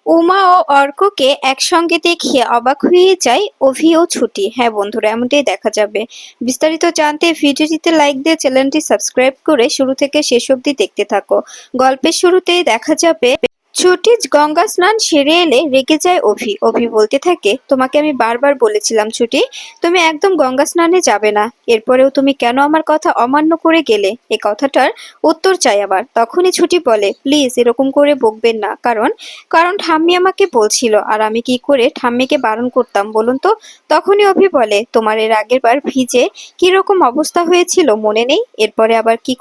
উমা ও অর্ককে একসঙ্গে দেখিয়ে অবাক হয়ে যায় অভি ও ছুটি। হ্যাঁ বন্ধুরা, এমনটাই দেখা যাবে। বিস্তারিত জানতে ভিডিওটিতে লাইক দিয়ে চ্যানেলটি সাবস্ক্রাইব করে শুরু থেকে শেষ অবধি দেখতে থাকো। গল্পের শুরুতেই দেখা যাবে ছুটি গঙ্গা স্নান সেরে এলে রেগে যায় অভি। অভি বলতে থাকে, তোমাকে আমি বারবার বলেছিলাম ছুটি, তুমি একদম গঙ্গা স্নানে যাবে না, এরপরেও তুমি কেন আমার কথা অমান্য করে গেলে? এই কথাটার উত্তর চাই আবার। তখনই ছুটি বলে, প্লিজ এরকম করে বকবেন না, কারণ কারণ ঠাম্মি আমাকে বলছিল, আর আমি কি করে ঠাম্মিকে বারণ করতাম বলুন তো? তখনই অভি বলে, তোমার এর আগের বার ভিজে কিরকম অবস্থা হয়েছিল মনে নেই? এরপরে আবার কি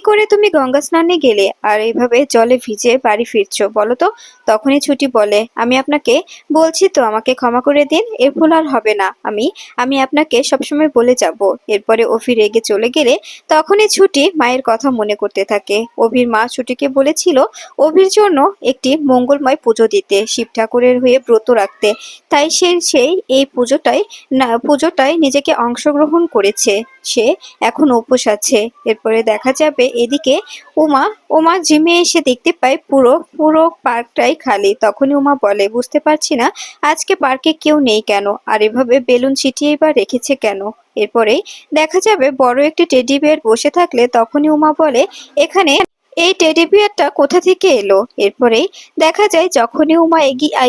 করে তুমি গঙ্গা স্নানে গেলে আর এইভাবে জলে ভিজে বাড়ি ফিরছো বলো তো? তখনই ছুটি বলে, আমি আপনাকে বলছি তো, আমাকে ক্ষমা করে দিন, এর ভুল আর হবে না। আমি আমি আপনাকে সবসময় বলে যাব। এরপরে অভি রেগে চলে গেলে তখনই ছুটি মায়ের কথা মনে করতে থাকে। অভির মা ছুটিকে বলেছিল অভির জন্য একটি মঙ্গলময় পুজো দিতে, শিব ঠাকুরের হয়ে ব্রত রাখতে। তাই সেই এই পুজোটায় নিজেকে অংশগ্রহণ করেছে। সে এখন উপোস আছে। এরপরে দেখা যাবে এদিকে উমা উমা জিমে এসে দেখতে পায় পুরো পুরো পার্কটাই খালি। তখনই উমা বলে, বুঝতে পারছি না আজকে পার্কে কেউ নেই কেন, আর এভাবে বেলুন ছিটিয়ে বা রেখেছে কেন? এরপরেই দেখা যাবে বড় একটি টেডি বিয়ার বসে থাকলে তখনই উমা বলে, এখানে এই টেডি বিয়ারটা কোথা থেকে এলো? এরপরেই দেখা যায় যখনই উমা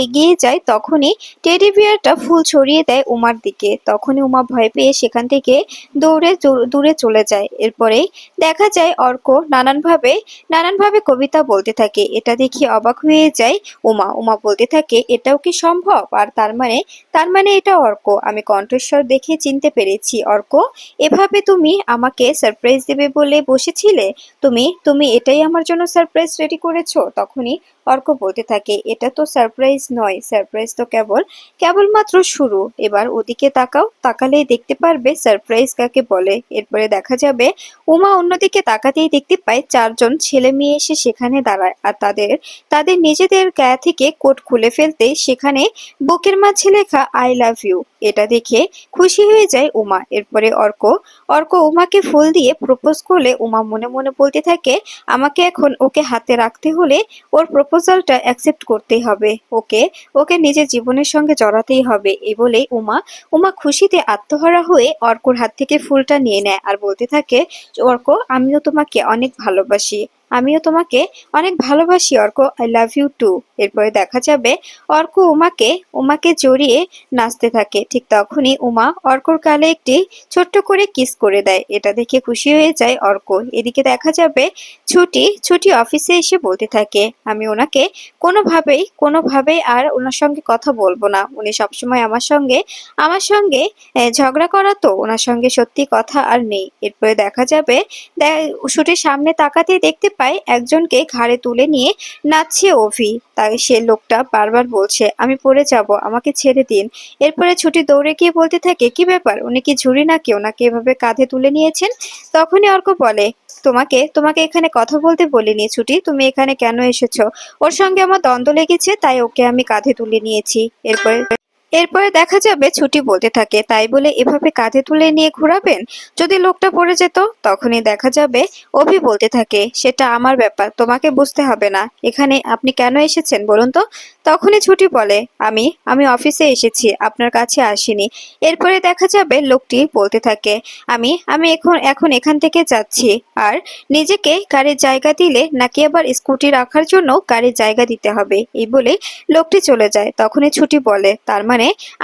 এগিয়ে যায় তখনই টেডি বিয়ারটা ফুল ছড়িয়ে দেয় উমার দিকে। তখনই উমা ভয় পেয়ে সেখান থেকে দৌড়ে দূরে চলে যায়। এরপরেই দেখা যায় অর্ক নানানভাবে কবিতা বলতে থাকে। এটা দেখে অবাক হয়ে যায় উমা। উমা বলতে থাকে, এটাও কি সম্ভব? আর তার মানে এটা অর্ক। আমি কণ্ঠস্বর দেখে চিনতে পেরেছি অর্ক। এভাবে তুমি আমাকে সারপ্রাইজ দেবে বলে বসেছিলে? তুমি তুমি এটাই আমার জন্য সারপ্রাইজ রেডি করেছো? তখনই অর্ক বলতে থাকে, এটা তো সারপ্রাইজ নয়, সারপ্রাইজ তো কেবলমাত্র শুরু। এবার ওদিকে তাকাও, তাকালেই দেখতে পারবে সারপ্রাইজ কাকে বলে। এরপরে দেখা যাবে উমা অন্যদিকে তাকাতেই দেখতে পায় চারজন ছেলে মেয়ে এসে সেখানে দাঁড়ায়, আর তাদের তাদের নিজেদের গায়ে থেকে কোট খুলে ফেলতে সেখানে বুকের মাঝে লেখা আই লাভ ইউ। এটা দেখে খুশি হয়ে যায় উমা। এরপরে অর্ক অর্ক উমাকে ফুল দিয়ে প্রপোজ করলে উমা মনে মনে বলতে থাকে, আমাকে এখন ওকে হাতে রাখতে হলে ওর প্রপোজালটা অ্যাকসেপ্ট করতেই হবে, ওকে ওকে নিজের জীবনের সঙ্গে জড়াতেই হবে। এই বলেই উমা উমা খুশিতে আত্মহারা হয়ে অর্কর হাত থেকে ফুলটা নিয়ে নেয় আর বলতে থাকে, অর্ক, আমিও তোমাকে অনেক ভালোবাসি Arko, I love you too. এরপরে দেখা যাবে অর্ক উমাকে উমাকে জড়িয়ে নাচতে থাকে। ঠিক তখনই উমা অর্কর গালে একটি ছোট্ট করে কিস করে দেয়। এটা দেখে খুশি হয়ে যায় অর্ক। এদিকে দেখা যাবে ছুটি ছুটি অফিসে এসে বলতে থাকে, আমি ওনাকে কোনোভাবেই আর ওনার সঙ্গে কথা বলবো না। উনি সবসময় আমার সঙ্গে ঝগড়া করা, তো ওনার সঙ্গে সত্যি কথা আর নেই। এরপরে দেখা যাবে শুটির সামনে তাকাতেই দেখতে পায় একজনকে ঘাড়ে তুলে নিয়ে নাচছে অভি। তাই সে লোকটা বারবার বলছে, আমি পড়ে যাব, আমাকে ছেড়ে দিন। এরপরে ছুটি দৌড়ে গিয়ে বলতে থাকে, কি ব্যাপার, উনি কি ঝুড়ি নাকি, ওনাকে এভাবে কাঁধে তুলে নিয়েছেন? তখনই অর্ক বলে, তোমাকে তোমাকে এখানে কথা বলতে বলিনি ছুটি, তুমি এখানে কেন এসেছো? ওর সঙ্গে আমার দ্বন্দ্ব লেগেছে, তাই ওকে আমি কাঁধে তুলে নিয়েছি। এরপরে দেখা যাবে ছুটি বলতে থাকে, তাই বলে এভাবে কাঁধে তুলে নিয়ে ঘোরাবেন? যদি লোকটা পড়ে যেত? তখনই দেখা যাবে অভি বলতে থাকে, সেটা আমার ব্যাপার, তোমাকে বুঝতে হবে না। এখানে আপনি কেন এসেছেন বলুন তো? তখনই ছুটি বলে, আমি আমি অফিসে এসেছি, আপনার কাছে আসিনি। এরপরে দেখা যাবে লোকটি বলতে থাকে, আমি আমি এখন এখন এখান থেকে যাচ্ছি। আর নিজেকে গাড়ির জায়গা দিলে নাকি আবার স্কুটি রাখার জন্য গাড়ির জায়গা দিতে হবে? এই বলে লোকটি চলে যায়। তখনই ছুটি বলে, তার মানে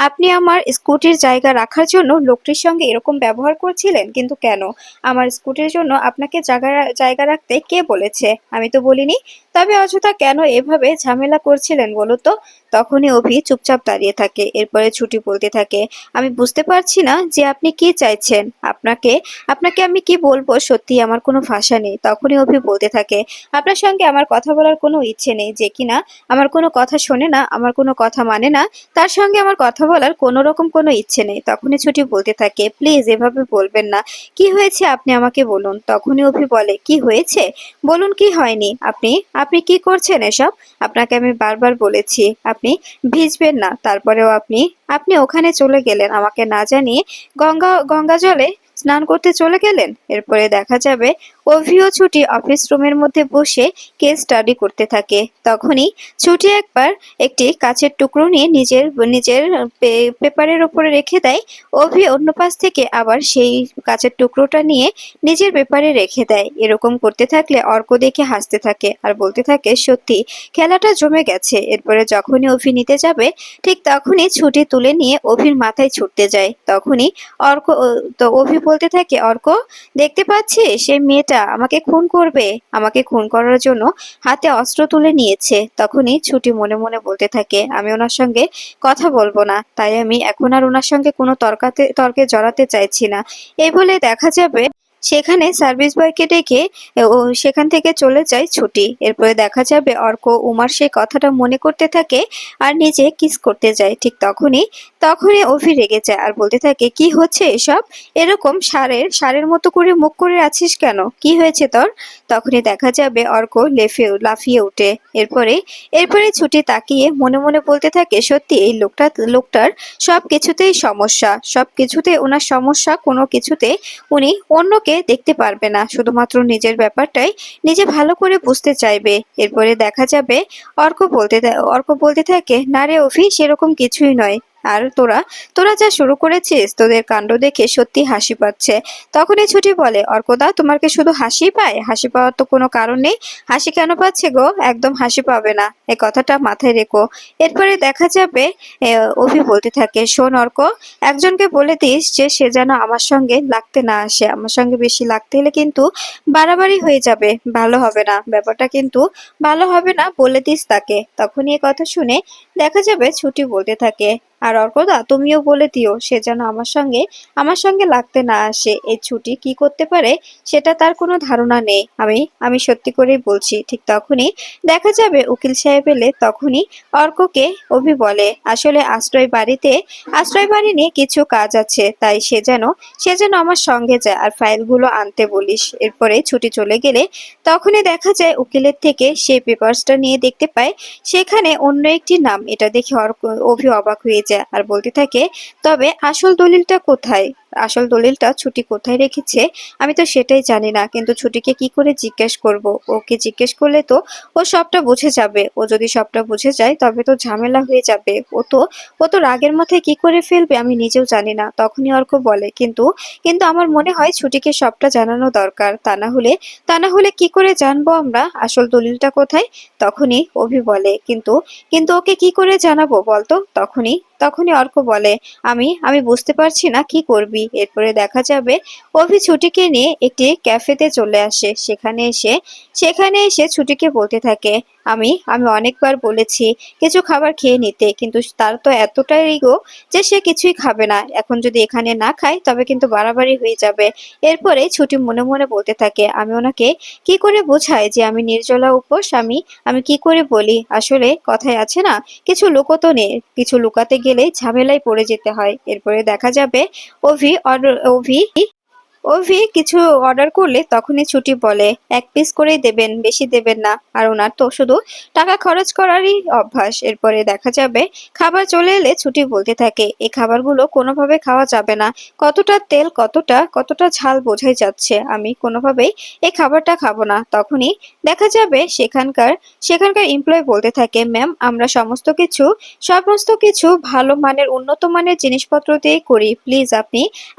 আপনি আমার স্কুটির জায়গা রাখার জন্য লোকটির সঙ্গে এরকম ব্যবহার করছিলেন? কিন্তু কেন? আমার স্কুটির জন্য আপনাকে জায়গা রাখতে কে বলেছে? আমি তো বলিনি। তবে অযথা কেন এভাবে ঝামেলা করছিলেন বলো তো? তখনই অভি চুপচাপ দাঁড়িয়ে থাকে। এরপরে ছুটি বলতে থাকে, আমি বুঝতে পারছি না যে আপনি কি চাইছেন। আপনাকে আপনাকে আমি কি বলবো, সত্যি আমার কোনো ভাষা নেই। তখনই অভি বলতে থাকে, আপনার সঙ্গে আমার কথা বলার কোনো ইচ্ছে নেই। যে কিনা আমার কোনো কথা শোনে না, আমার কোনো কথা মানে না, তার সঙ্গে আমার কথা বলার কোনো রকম কোনো ইচ্ছে নেই। তখনই ছুটি বলতে থাকে, প্লিজ এভাবে বলবেন না, কি হয়েছে আপনি আমাকে বলুন। তখনই অভি বলে, কি হয়েছে বলুন, কি হয়নি? আপনি আপনি কি করছেন এসব? আপনাকে আমি বারবার বলেছি আপনি ভিজবেন না, তারপরেও আপনি আপনি ওখানে চলে গেলেন আমাকে না জানিয়ে, গঙ্গা জলে স্নান করতে চলে গেলেন। এরপরে দেখা যাবে অভি ও ছুটি অফিস রুমের মধ্যে বসে কেস স্টাডি করতে থাকে। তখনই ছুটি একবার একটি কাচের টুকরো নিয়ে নিজের নিজের পেপারের উপরে রেখে দেয়। অভি অন্য পাশ থেকে আবার সেই কাচের টুকরোটা নিয়ে নিজের পেপারে রেখে দেয়। এরকম করতে থাকলে অর্ক দেখে হাসতে থাকে আর বলতে থাকে, সত্যি খেলাটা জমে গেছে। এরপরে যখনই অভি নিতে যাবে ঠিক তখনই ছুটি তুলে নিয়ে অভির মাথায় ছুটতে যায়। তখনই অর্ক তো অভি বলতে থাকে, অর্ক দেখতে পাচ্ছিস সেই মেয়েটা আমাকে খুন করবে, আমাকে খুন করার জন্য হাতে অস্ত্র তুলে নিয়েছে। তখনই ছুটি মনে মনে বলতে থাকে, আমি ওনার সঙ্গে কথা বলবো না, তাই আমি এখন আর ওনার সঙ্গে কোনো তর্কে জড়াতে চাইছি না। এই বলে দেখা যাবে সেখানে সার্ভিস বয়কে ডেকে সেখান থেকে চলে যায় ছুটি। এরপরে দেখা যাবে অর্ক উমার সেই কথাটা মনে করতে থাকে আর নিজে কিস করতে যায়। ঠিক তখনই তখনই অভি রেগে যায় আর বলতে থাকে, কি হচ্ছে এসব? এরকম ষাঁড়ের মতো করে মুখ করে আছিস কেন? কি হয়েছে তোর? তখনই দেখা যাবে অর্ক লাফিয়ে উঠে। এরপরে এরপরে ছুটি তাকিয়ে মনে মনে বলতে থাকে, সত্যি এই লোকটার সবকিছুতেই সমস্যা, সবকিছুতেই ওনার সমস্যা, কোনো কিছুতে উনি অন্যকে দেখতে পারবে না, শুধুমাত্র নিজের ব্যাপারটাই নিজে ভালো করে বুঝতে চাইবে। এরপরে দেখা যাবে অর্ক বলতে থাকে, না রে অভি, সেরকম কিছুই নয়। আর তোরা তোরা যা শুরু করেছিস, তোদের কাণ্ড দেখে সত্যি হাসি পাচ্ছে। তখনই ছুটি বলে, অর্কদা, তোমার কি শুধু হাসি পায়? হাসি পাওয়ার তো কোনো কারণ নেই। হাসি কেন পাচ্ছে গো? একদম হাসি পাবে না, এই কথাটা মাথায় রেখো। এরপরে দেখা যাবে অভি বলতে থাকে, শোন অর্ক, একজনকে বলে দিস যে সে যেন আমার সঙ্গে লাগতে না আসে। আমার সঙ্গে বেশি লাগতে হলে কিন্তু বাড়াবাড়ি হয়ে যাবে, ভালো হবে না, ব্যাপারটা কিন্তু ভালো হবে না, বলে দিস তাকে। তখনই এ কথা শুনে দেখা যাবে ছুটি বলতে থাকে, আর অর্কদা, তুমিও বলে দিও সে যেন আমার সঙ্গে লাগতে না আসে। এই ছুটি কি করতে পারে সেটা তার কোনো ধারণা নেই, আমি সত্যি করেই বলছি। ঠিক তখনই দেখা যাবে উকিল সাহেব এলে। তখনই অর্ককে অভি বলে, আসলে আশ্রয় বাড়ি নিয়ে কিছু কাজ আছে, তাই সে যেন আমার সঙ্গে যায় আর ফাইলগুলো আনতে বলিস। এরপরে ছুটি চলে গেলে তখনই দেখা যায় উকিলের থেকে সেই পেপারসটা নিয়ে দেখতে পায় সেখানে অন্য একটি নাম। এটা দেখে অভি অবাক হয়ে যায় আর বলতে থাকে, তবে আসল দলিলটা কোথায়? আসল দলিলটা ছুটি কোথায় রেখেছে আমি তো সেটাই জানি না, কিন্তু ছুটিকে কি করে জিজ্ঞেস করব? ওকে জিজ্ঞেস করলে তো ও সবটা বুঝে যাবে। ও যদি সবটা বুঝে যায় তবে তো ঝামেলা হয়ে যাবে। ও তো রাগের মাথায় কি করে ফেলবে আমি নিজেও জানি না। তখনই অর্ক বলে, কিন্তু কিন্তু আমার মনে হয় ছুটিকে সবটা জানানো দরকার, তা না হলে কি করে জানবো আমরা আসল দলিলটা কোথায়? তখনই অভি বলে, কিন্তু কিন্তু ওকে কি করে জানাবো বলতো? তখনই অর্ক বলে, আমি বুঝতে পারছি না কি করবি। এরপরে দেখা যাবে অভি ছুটিকে নিয়ে একটি ক্যাফেতে চলে আসে। সেখানে এসে ছুটিকে বলতে থাকে, আমি অনেকবার বলেছি কিছু খাবার খেয়ে নিতে, কিন্তু তার তো এতটাই ইগো যে সে কিছুই খাবে না। এখন যদি এখানে না খায় তবে কিন্তু বাড়াবাড়ি হয়ে যাবে। এরপরে ছুটি মনে মনে বলতে থাকে, আমি ওনাকে কি করে বোঝাই যে আমি নির্জলা উপোস? আমি কি করে বলি? আসলে কথায় আছে না, কিছু লুকোতো নেই, কিছু লুকাতে গেলেই ঝামেলায় পড়ে যেতে হয়। এরপরে দেখা যাবে অভি অর্ডার অভি অভি কিছু অর্ডার করলে তখনই ছুটি বলে, এক পিস করেই দেবেন, বেশি দেবেন না। আর ওনার তো শুধু টাকা খরচ করারই অভ্যাস। এরপরে দেখা যাবে খাবার চলে এলে ছুটি বলতে থাকে, এই খাবারগুলো কোনোভাবে খাওয়া যাবে না, কতটা তেল, কতটা ঝাল বোঝাই যাচ্ছে, আমি কোনোভাবেই এই খাবারটা খাবো না। তখনই দেখা যাবে সেখানকার এমপ্লয় বলতে থাকে, ম্যাম, আমরা সমস্ত কিছু ভালো মানের, উন্নত মানের জিনিসপত্র দিয়ে করি, প্লিজ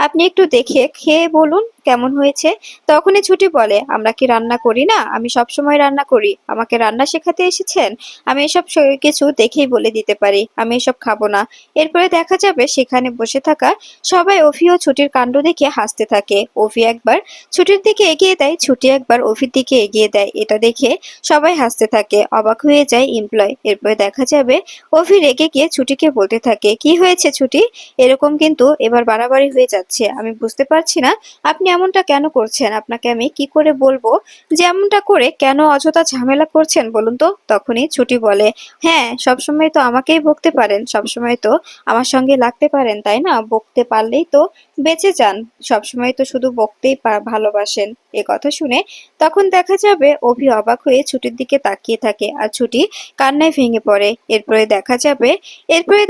আপনি একটু দেখে খেয়ে বলুন কেমন হয়েছে। তখনই ছুটি বলে, আমরা কি রান্না করি না? আমি সবসময় রান্না করি, আমাকে রান্না শেখাতে এসেছেন? আমি এসব কিছু দেখেই বলে দিতে পারি, আমি এসব খাবো না। এরপরে দেখা যাবে সেখানে বসে থাকা সবাই অভি ও ছুটির কাণ্ড দেখে হাসতে থাকে। অভি একবার ছুটির দিকে এগিয়ে দেয়, ছুটি একবার অভির দিকে এগিয়ে দেয়। এটা দেখে সবাই হাসতে থাকে, অবাক হয়ে যায় এমপ্লয়। এরপরে দেখা যাবে অভি রেগে গিয়ে ছুটিকে বলতে থাকে, কি হয়েছে ছুটি? এরকম কিন্তু এবার বাড়াবাড়ি হয়ে যাচ্ছে, আমি বুঝতে পারছি না আপনি এমনটা কেন করছেন। আপনাকে আমি কি করে বলবো যে এমনটা করে কেন অযথা ঝামেলা করছেন বলুন তো? তখনই ছুটি বলে, হ্যাঁ, সবসময় তো আমাকেই বকতে পারেন, সবসময় তো আমার সঙ্গে লাগতে পারেন, তাই না? বকতে পারলেই তো বেঁচে যান, সবসময় তো শুধু বকতেই ভালোবাসেন। এ কথা শুনে তখন দেখা যাবে অভি অবাক হয়ে ছুটির দিকে তাকিয়ে থাকে আর ছুটি কান্নায় ভেঙে পড়ে। এরপরে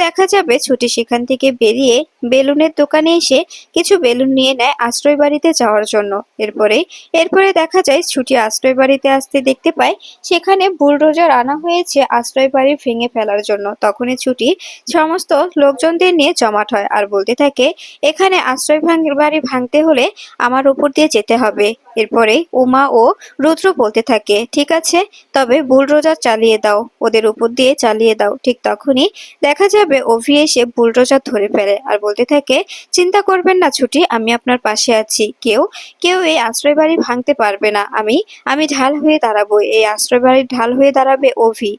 দেখা যাবে ছুটি সেখান থেকে বেরিয়ে বেলুনের দোকানে এসে কিছু বেলুন নিয়ে নেয় আশ্রয় বাড়িতে যাওয়ার জন্য। এরপরে এরপরে দেখা যায় ছুটি আশ্রয় বাড়িতে আসতে দেখতে পায় সেখানে বুলডোজার আনা হয়েছে আশ্রয় বাড়ি ভেঙে ফেলার জন্য। তখনই ছুটি সমস্ত লোকজনদের নিয়ে জমাট হয় আর বলতে থাকে, এখানে বাড়ি ভাঙতে হলে আমার উপর দিয়ে যেতে হবে। এরপরে উমা ও রুদ্র বলতে থাকে, ঠিক আছে, তবে বুলডোজার চালিয়ে দাও, ওদের উপর দিয়ে চালিয়ে দাও। ঠিক তখনই দেখা যাবে অভি এসে বুলডোজার ধরে ফেলে আর বলতে থাকে, চিন্তা করবেন না ছুটি, আমি আপনার পাশে আছি। কেউ কেউ এই আশ্রয় বাড়ি ভাঙতে পারবে না। আমি ঢাল হয়ে দাঁড়াবো। এই আশ্রয় বাড়ির ঢাল হয়ে দাঁড়াবে অভি।